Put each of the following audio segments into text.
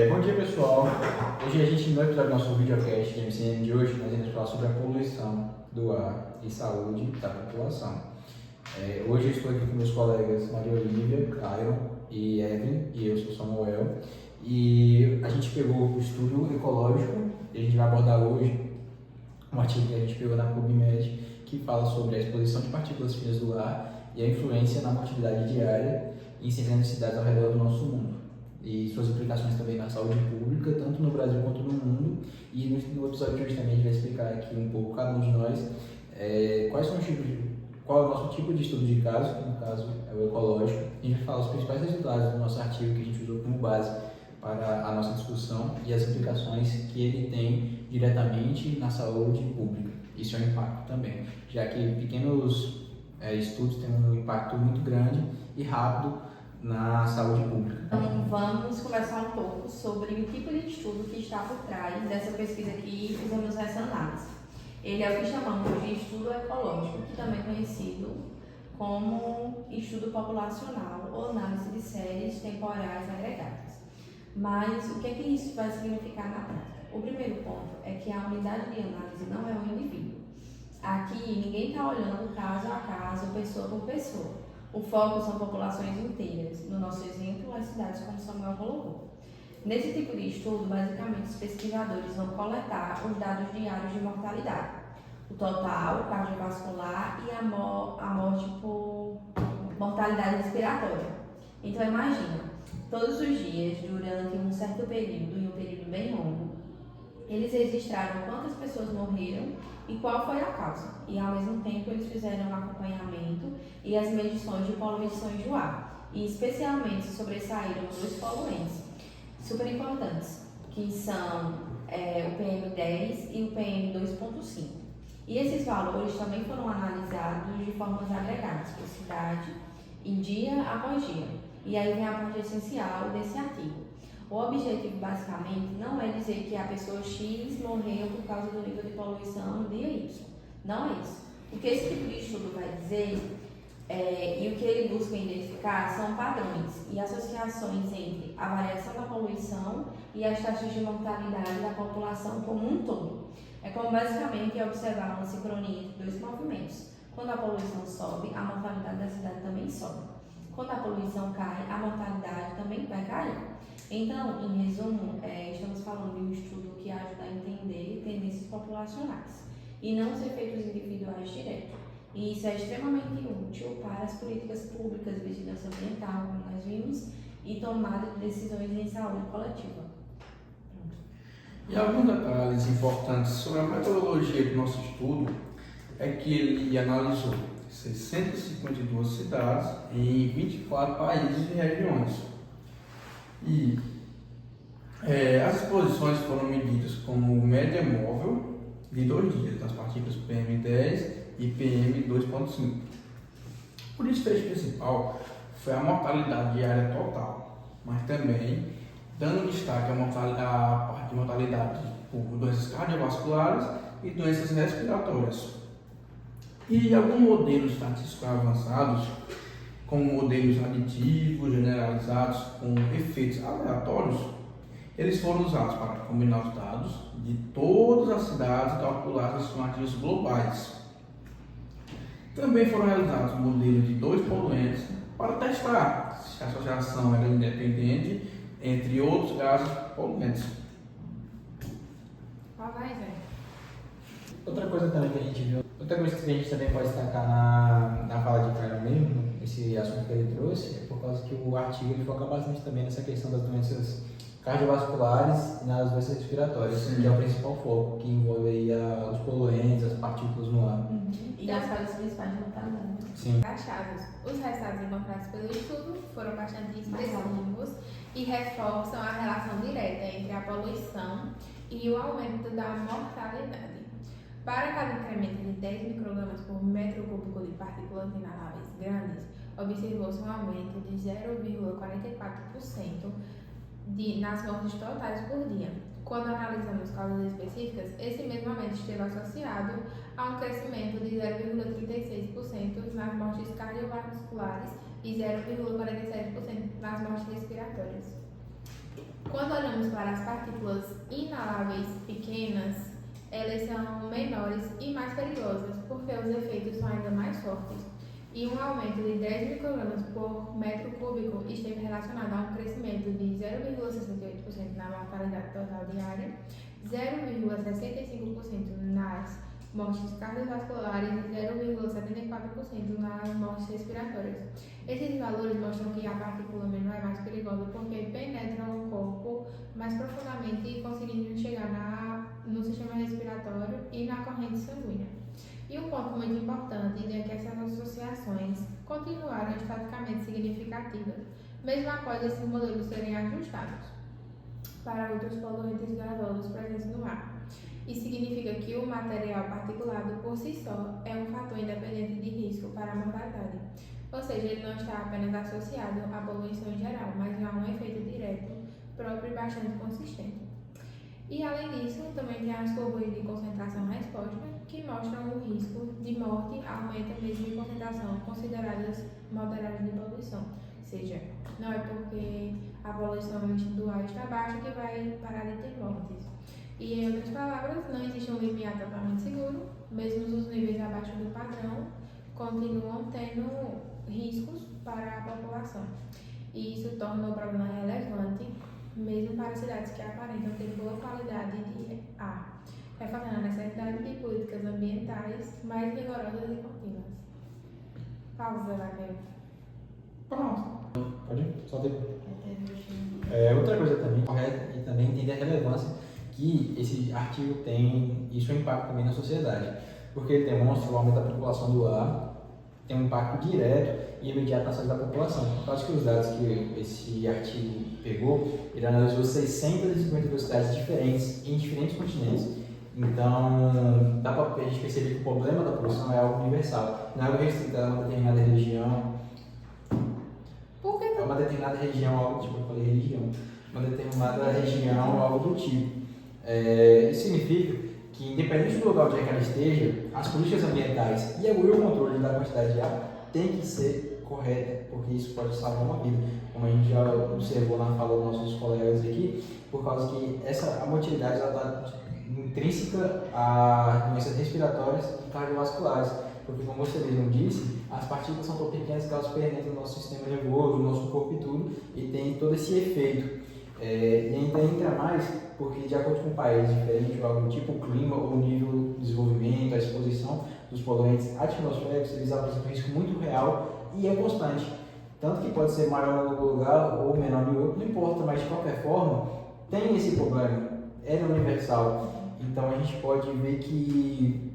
Bom dia, pessoal. Hoje a gente, no episódio do nosso videocast de MCM de hoje, nós vamos falar sobre a poluição do ar e saúde da população. Hoje eu estou aqui com meus colegas Maria Olívia, Caio e Evelyn, e eu sou Samuel. E a gente pegou o estudo ecológico e a gente vai abordar hoje um artigo que a gente pegou na PubMed que fala sobre a exposição de partículas finas do ar e a influência na mortalidade diária em 60 cidades ao redor do nosso mundo, e suas implicações também na saúde pública, tanto no Brasil quanto no mundo. E no episódio de hoje também a gente vai explicar aqui um pouco, cada um de nós, qual é o nosso tipo de estudo de caso, que no caso é o ecológico. A gente vai falar os principais resultados do nosso artigo que a gente usou como base para a nossa discussão e as implicações que ele tem diretamente na saúde pública e seu impacto também, já que pequenos estudos têm um impacto muito grande e rápido na saúde pública. Então, vamos conversar um pouco sobre o tipo de estudo que está por trás dessa pesquisa que fizemos essa análise. Ele é o que chamamos de estudo ecológico, que também é conhecido como estudo populacional ou análise de séries temporais agregadas. Mas o que é que isso vai significar na prática? O primeiro ponto é que a unidade de análise não é um indivíduo. Aqui ninguém está olhando caso a caso, pessoa por pessoa. O foco são populações inteiras, no nosso exemplo, as cidades, como Samuel colocou. Nesse tipo de estudo, basicamente, os pesquisadores vão coletar os dados diários de mortalidade, o total, o cardiovascular e a morte por mortalidade respiratória. Então, imagina, todos os dias, durante um certo período, e um período bem longo, eles registraram quantas pessoas morreram e qual foi a causa. E ao mesmo tempo eles fizeram um acompanhamento e as medições de poluições do ar. E especialmente sobressaíram dois poluentes super importantes, que são o PM10 e o PM2.5. E esses valores também foram analisados de formas agregadas por cidade e dia após dia. E aí vem a parte essencial desse artigo. O objetivo, basicamente, não é dizer que a pessoa X morreu por causa do nível de poluição no dia Y. Não é isso. O que esse tipo de estudo vai dizer e o que ele busca identificar são padrões e associações entre a variação da poluição e as taxas de mortalidade da população como um todo. É como, basicamente, observar uma sincronia entre dois movimentos. Quando a poluição sobe, a mortalidade da cidade também sobe. Quando a poluição cai, a mortalidade também vai cair. Então, em resumo, estamos falando de um estudo que ajuda a entender tendências populacionais e não os efeitos individuais diretos. E isso é extremamente útil para as políticas públicas de vigilância ambiental, como nós vimos, e tomada de decisões em saúde coletiva. E alguns detalhes importantes sobre a metodologia do nosso estudo é que ele analisou 652 cidades em 24 países e regiões. E as exposições foram medidas como média móvel de 2 dias das partículas PM10 e PM2.5. O desfecho principal foi a mortalidade diária total, mas também dando destaque à parte de mortalidade por doenças cardiovasculares e doenças respiratórias. E alguns modelos estatísticos avançados, como modelos aditivos generalizados com efeitos aleatórios, eles foram usados para combinar os dados de todas as cidades e calcular as estimativas globais. Também foram realizados modelos de 2 poluentes para testar se a associação era independente entre outros gases poluentes. Outra coisa também que a gente viu, outra coisa que a gente também pode destacar na fala de Caio mesmo, esse assunto que ele trouxe, é por causa que o artigo ele foca bastante também nessa questão das doenças cardiovasculares e nas doenças respiratórias, que é o principal foco, que envolve aí os poluentes, as partículas no ar. E as causas principais de mortalidade. Sim. Achados. Os resultados encontrados pelo estudo foram bastante expressivos e reforçam a relação direta entre a poluição e o aumento da mortalidade. Para cada incremento de 10 microgramas por metro cúbico de partículas inaláveis grandes, observou-se um aumento de 0,44% nas mortes totais por dia. Quando analisamos causas específicas, esse mesmo aumento esteve associado a um crescimento de 0,36% nas mortes cardiovasculares e 0,47% nas mortes respiratórias. Quando olhamos para as partículas inaláveis pequenas, elas são menores e mais perigosas, porque os efeitos são ainda mais fortes. E um aumento de 10 microgramas por metro cúbico esteve relacionado a um crescimento de 0,68% na mortalidade total diária, 0,65% nas mortes cardiovasculares e 0,74% nas mortes respiratórias. Esses valores mostram que a partícula menor é mais perigosa porque penetra o corpo mais profundamente, conseguindo chegar no sistema respiratório e na corrente sanguínea. E um ponto muito importante é que essas associações continuaram estaticamente significativas, mesmo após esses modelos serem ajustados para outros poluentes gasosos presentes no ar. Isso significa que o material particulado por si só é um fator independente de risco para a mortalidade. Ou seja, ele não está apenas associado à poluição em geral, mas há um efeito direto próprio e bastante consistente. E além disso, também tem as curvas de concentração-resposta, que mostram o risco de morte aumenta mesmo em concentração consideradas moderadas de poluição. Ou seja, não é porque a poluição do ar está baixa que vai parar de ter mortes. E em outras palavras, não existe um limiar totalmente seguro, mesmo os níveis abaixo do padrão continuam tendo riscos para a população. E isso torna o problema relevante, mesmo para cidades que aparentam ter boa qualidade de ar, reforçando a necessidade de políticas ambientais mais rigorosas e contínuas. Pausa, Raquel. Pronto. Pode ir? Só ter. Outra coisa também correta e também entender a relevância que esse artigo tem e seu impacto também na sociedade, porque ele demonstra o aumento da população do ar, tem um impacto direto e imediato na saúde da população. Por causa que os dados que esse artigo pegou, ele analisou 652 cidades diferentes em diferentes continentes. Então, dá para a gente perceber que o problema da poluição é algo universal, não é algo restrito a uma determinada região. Por que É uma determinada região, algo tipo, eu falei religião, uma determinada região, algo do tipo. Isso significa que, independente do lugar onde é que ela esteja, as políticas ambientais e o controle da quantidade de ar tem que ser correta, porque isso pode salvar uma vida, como a gente já observou na fala dos nossos colegas aqui, por causa que a motilidade está intrínseca a doenças respiratórias e cardiovasculares, porque, como você mesmo disse, as partículas são tão pequenas que elas penetram no nosso sistema nervoso, no nosso corpo e tudo, e tem todo esse efeito. E ainda entra mais porque, de acordo com um país diferente, ou algo tipo o clima, ou o nível de desenvolvimento, a exposição dos poluentes atmosféricos, eles apresentam um risco muito real e é constante. Tanto que pode ser maior em um lugar ou menor em outro, não importa, mas de qualquer forma, tem esse problema, é universal. Então a gente pode ver que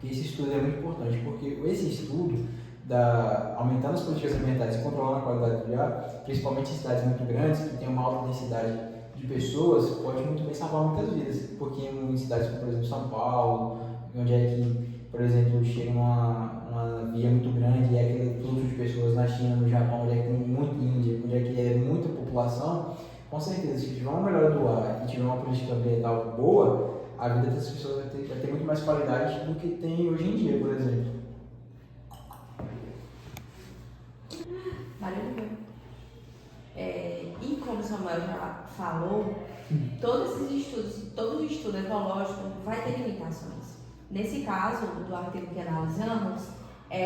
esse estudo é muito importante, porque esse estudo, aumentando as políticas ambientais e controlando a qualidade do ar, principalmente em cidades muito grandes, que tem uma alta densidade de pessoas, pode muito bem salvar muitas vidas, porque em cidades como, por exemplo, São Paulo, onde é que, por exemplo, chega uma via muito grande e é aquele fluxo de pessoas na China, no Japão, onde é que tem muito Índia, onde é que é muita população, com certeza, se tiver uma melhora do ar e tiver uma política ambiental boa, a vida dessas pessoas vai ter muito mais qualidade do que tem hoje em dia, por exemplo. Valeu. E como o Samuel já falou, todo estudo ecológico vai ter limitações. Nesse caso, do artigo que analisamos,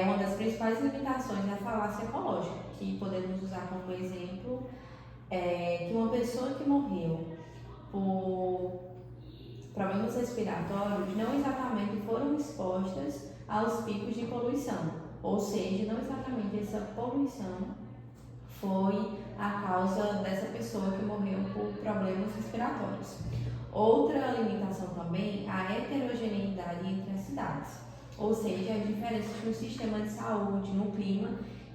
uma das principais limitações é a falácia ecológica, que podemos usar como exemplo que uma pessoa que morreu por problemas respiratórios não exatamente foram expostas aos picos de poluição, ou seja, não exatamente essa poluição foi a causa dessa pessoa que morreu por problemas respiratórios. Outra limitação também é a heterogeneidade entre as cidades, ou seja, as diferenças no sistema de saúde, no clima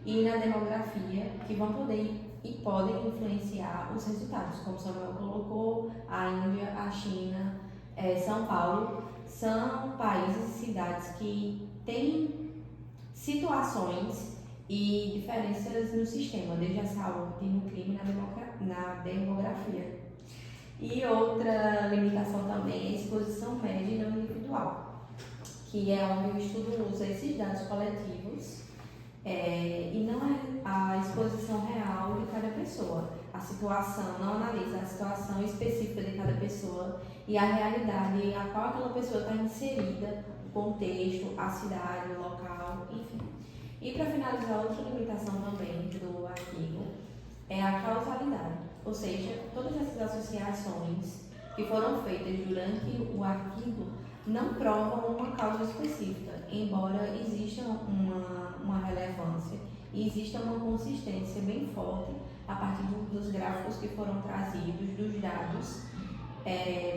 e na demografia que vão poder e podem influenciar os resultados, como o Samuel colocou, a Índia, a China, São Paulo, são países e cidades que têm situações e diferenças no sistema, desde a saúde, no clima e na demografia. E outra limitação também é a exposição média e não individual, que é onde o estudo usa esses dados coletivos e não é a exposição real de cada pessoa. a situação, não analisa a situação específica de cada pessoa e a realidade a qual aquela pessoa está inserida, o contexto, a cidade, o local, enfim. E para finalizar, outra limitação também do artigo é a causalidade, ou seja, todas essas associações que foram feitas durante o artigo não provam uma causa específica, embora exista uma relevância e exista uma consistência bem forte a partir dos gráficos que foram trazidos, dos dados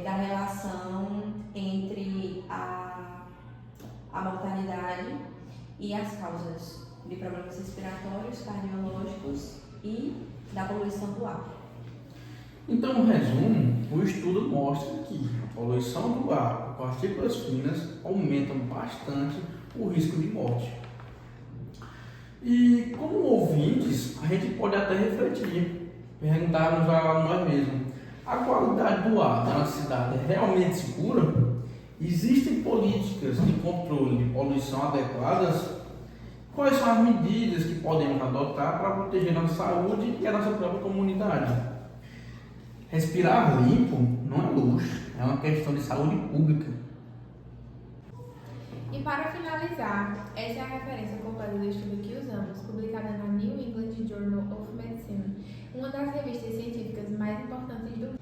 da relação entre a mortalidade e as causas de problemas respiratórios, cardiológicos e da poluição do ar. Então, em resumo, o estudo mostra que a poluição do ar por partículas finas aumenta bastante o risco de morte. E como ouvintes, a gente pode até refletir, perguntarmos a nós mesmos: a qualidade do ar na nossa cidade é realmente segura? Existem políticas de controle de poluição adequadas? Quais são as medidas que podemos adotar para proteger nossa saúde e a nossa própria comunidade? Respirar limpo não é luxo, é uma questão de saúde pública. E para finalizar, essa é a referência completa do estudo que usamos, publicada na New England Journal of Medicine, uma das revistas científicas mais importantes do mundo.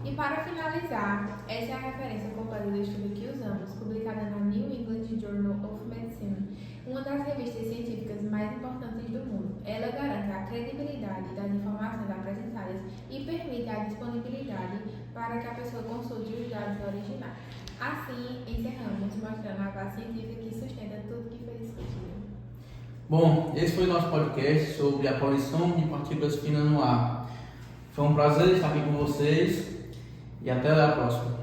E para finalizar, essa é a referência completa do estudo que usamos, publicada na New England Journal of Medicine, uma das revistas científicas mais importantes do mundo. Ela garante a credibilidade das informações apresentadas e permite a disponibilidade para que a pessoa consulte os dados originais. Assim, encerramos mostrando a base científica que sustenta tudo que foi discutido. Bom, esse foi o nosso podcast sobre a poluição de partículas finas no ar. Foi um prazer estar aqui com vocês e até a próxima.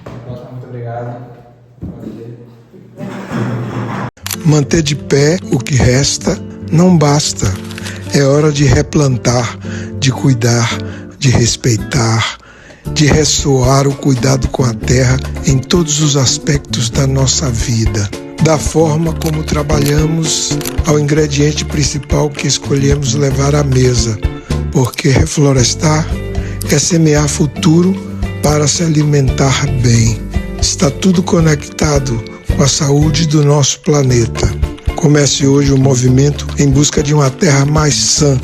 Até a próxima, muito obrigado. Prazer. Manter de pé o que resta não basta. É hora de replantar, de cuidar, de respeitar, de ressoar o cuidado com a terra em todos os aspectos da nossa vida. Da forma como trabalhamos ao ingrediente principal que escolhemos levar à mesa, porque reflorestar é semear futuro para se alimentar bem. Está tudo conectado com a saúde do nosso planeta. Comece hoje o movimento em busca de uma terra mais sã.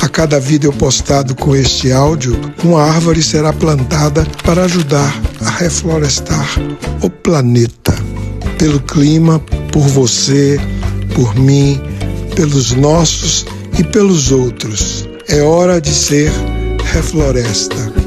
A cada vídeo postado com este áudio, uma árvore será plantada para ajudar a reflorestar o planeta. Pelo clima, por você, por mim, pelos nossos e pelos outros. É hora de ser refloresta.